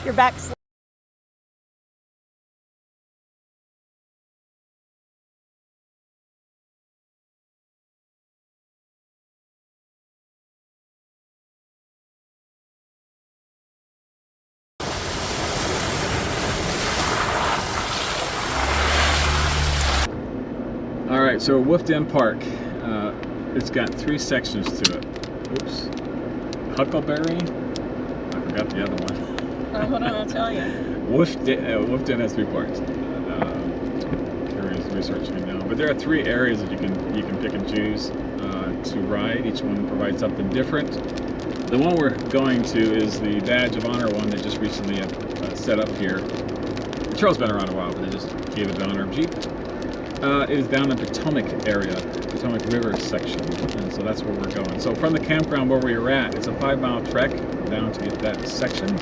your back. All right, so Wolf Den Park. It's got 3 sections to it. Oops. Huckleberry. I forgot the other one. Hold on, I'll tell you. Wolf Den has 3 parts. Curious researching now, but there are 3 areas that you can pick and choose to ride. Each one provides something different. The one we're going to is the Badge of Honor one that just recently set up here. The trail's been around a while, but they just gave it the honor of Jeep. It is down the Potomac area, Potomac River section, and so that's where we're going. So from the campground where we were at, it's a 5-mile trek down to get that section.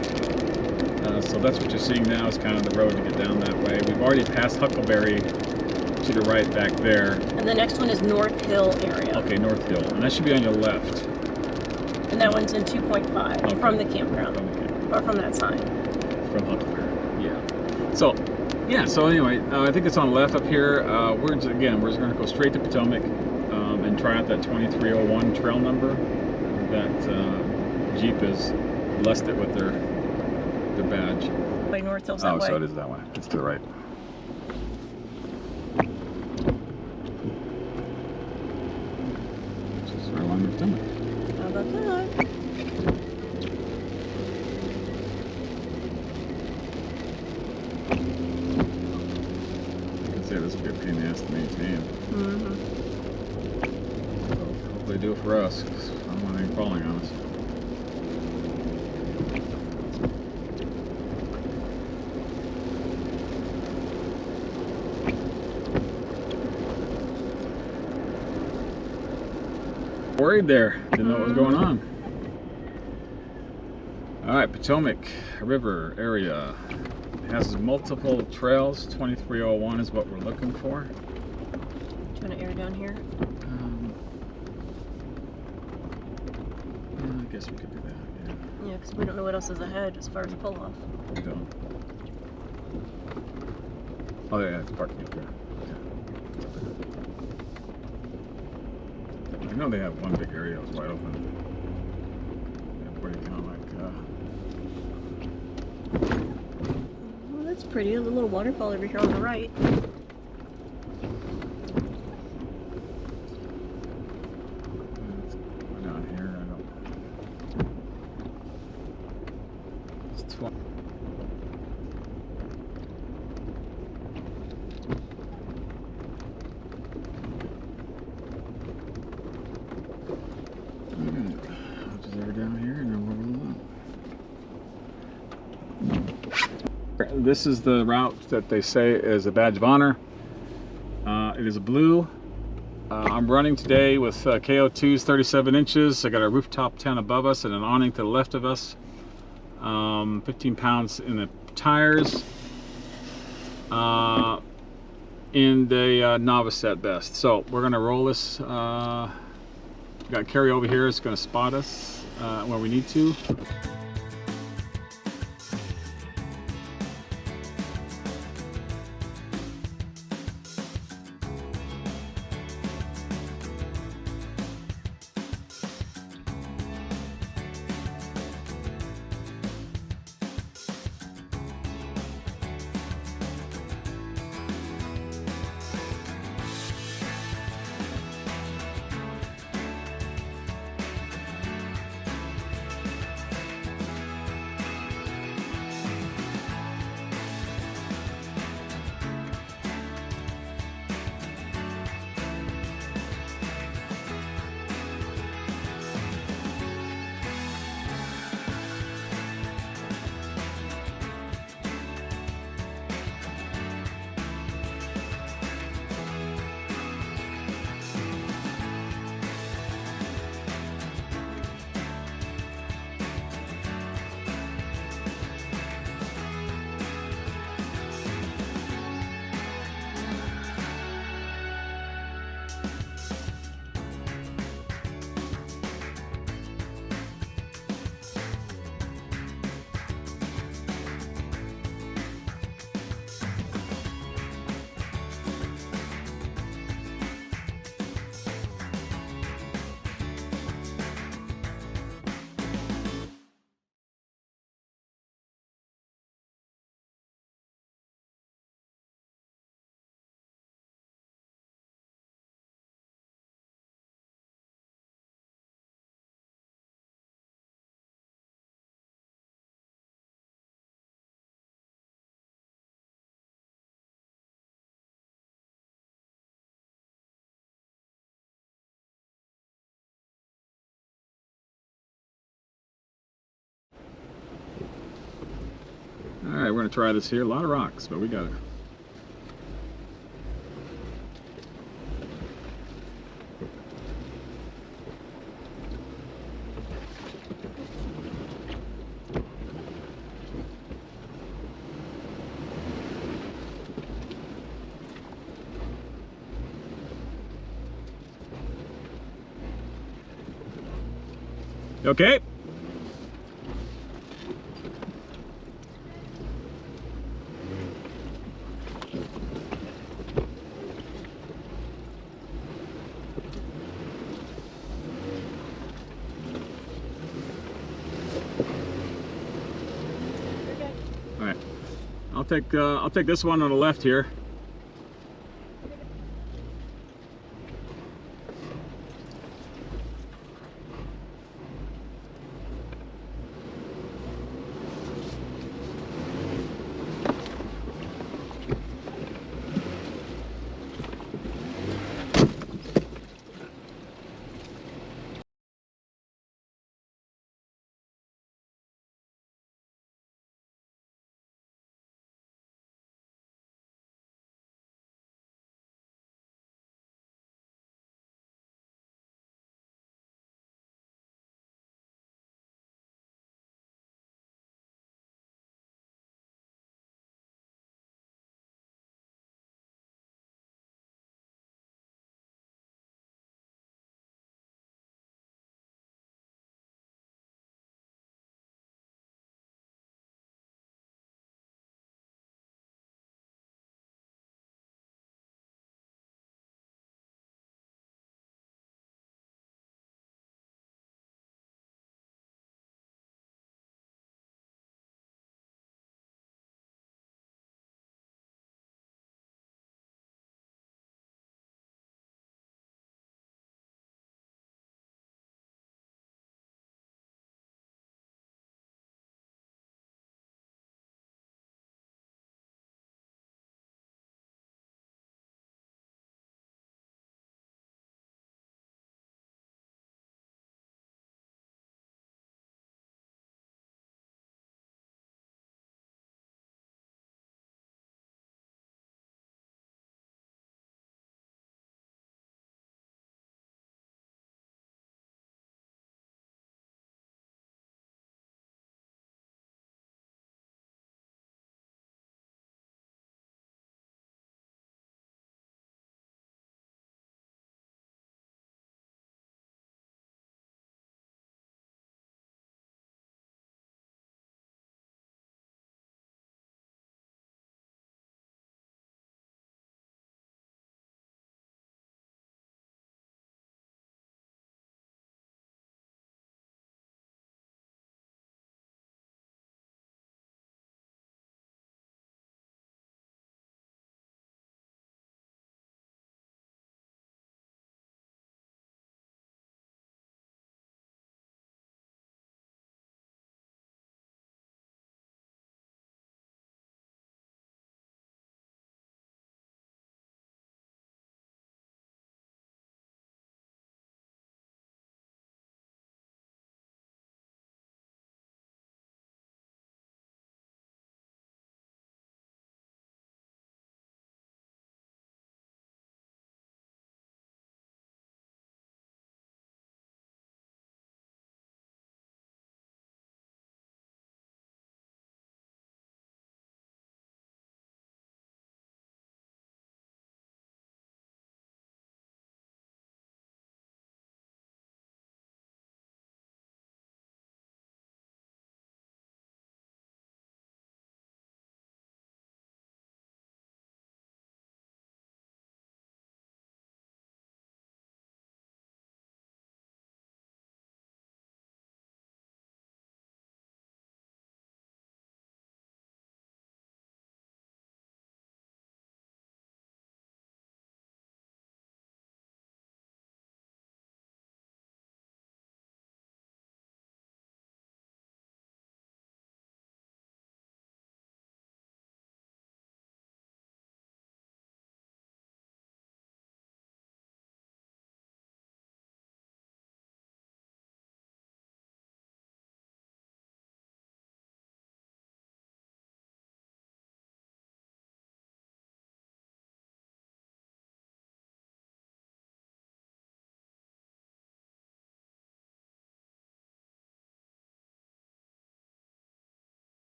So that's what you're seeing now is kind of the road to get down that way. We've already passed Huckleberry to the right back there. And the next one is North Hill area. Okay, North Hill, and that should be on your left. And that one's in 2.5 Okay. from the campground, From the campground. or from that sign. From Huckleberry, yeah. So anyway, I think it's on the left up here. We're just going to go straight to Potomac and try out that 2301 trail number that Jeep has blessed it with their badge. By North Hill's that way. Oh, so it is that way. It's to the right. Just right along the Potomac. How about that? This will be a pain in the ass to maintain. Mm-hmm. So hopefully do it for us, because I don't want anything falling on us. Worried there, didn't know what was going on. All right, Potomac River area. Has multiple trails. 2301 is what we're looking for. Do you want to air down here? I guess we could do that, yeah. Yeah, because we don't know what else is ahead as far as pull off. We don't. Oh yeah, it's parking up there. Okay. I know they have one big area that's wide open. Everybody kind of like, That's pretty. A little waterfall over here on the right. down here, I don't. It's 12. Which is over down here, and then we'll roll. This is the route that they say is a badge of honor. It is blue. I'm running today with KO2s 37 inches. I got a rooftop tent above us and an awning to the left of us. 15 pounds in the tires. In the novice at best. So we're gonna roll this. We got Carrie over here. It's gonna spot us when we need to. All right, we're gonna try this here. A lot of rocks, but we got it. Okay. All right. I'll take this one on the left here.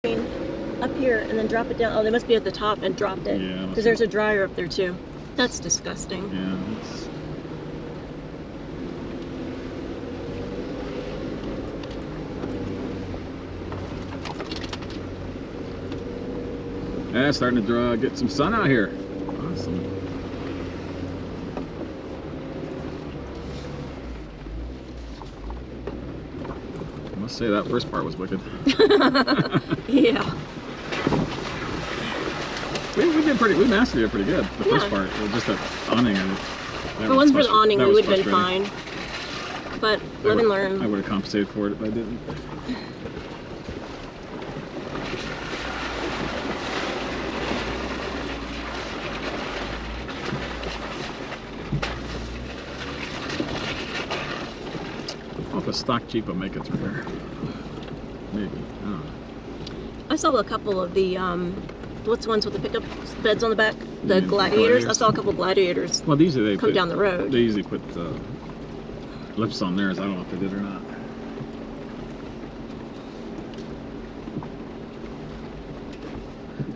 Up here and then drop it down. Oh, they must be at the top and dropped it. Yeah. Because there's a dryer up there too. That's disgusting. Yeah. It's... Yeah, it's starting to get some sun out here. Awesome. I must say that first part was wicked. Yeah. We did pretty. We mastered it pretty good. The first part, it was just that awning. And If it wasn't for the awning, we would have been fine. But live and learn. I would have compensated for it if I didn't. Oh, if a stock Jeep will make it through here. Maybe. I don't know. I saw a couple of the what's the ones with the pickup beds on the back? The Yeah, gladiators. I saw a couple of gladiators. Well, these they come put, down the road. They usually put lips on theirs. I don't know if they did or not.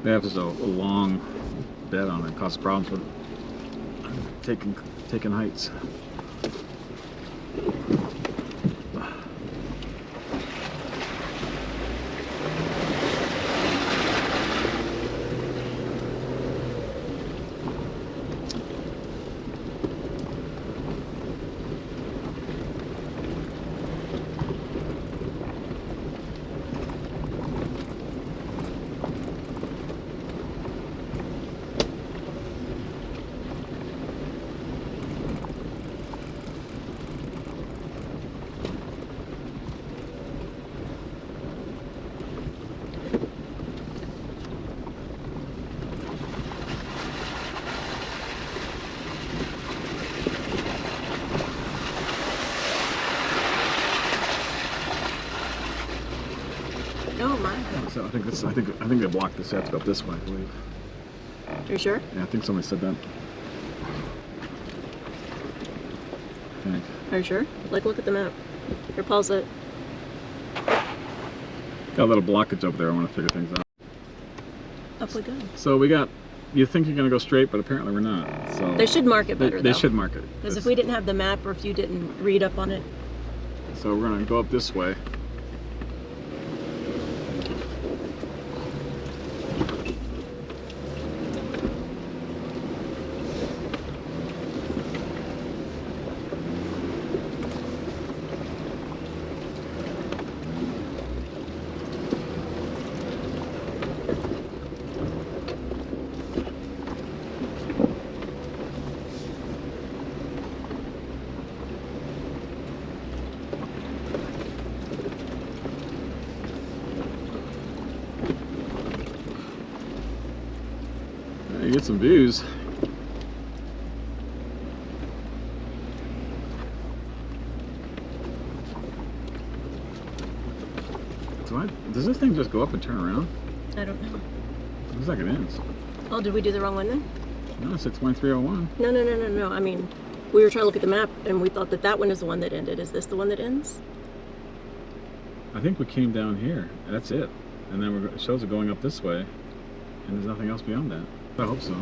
They have just a long bed on it. Causes problems with taking heights. Oh my. So I think they blocked this. You have to go up this way, I believe. Are you sure? Yeah, I think somebody said that. I think. Are you sure? Like, look at the map. Here, pause it. Got a little blockage up there. I want to figure things out. Up we go. So we got. You think you're gonna go straight, but apparently we're not. So They should mark it better, They though. should mark it. Because if we didn't have the map, or if you didn't read up on it. So we're gonna go up this way. You get some views. Does this thing just go up and turn around? I don't know. Looks like it ends. Oh, did we do the wrong one then? No, it's at 2301. No. I mean, we were trying to look at the map and we thought that that one is the one that ended. Is this the one that ends? I think we came down here. That's it. And then it shows it going up this way. And there's nothing else beyond that. I hope so.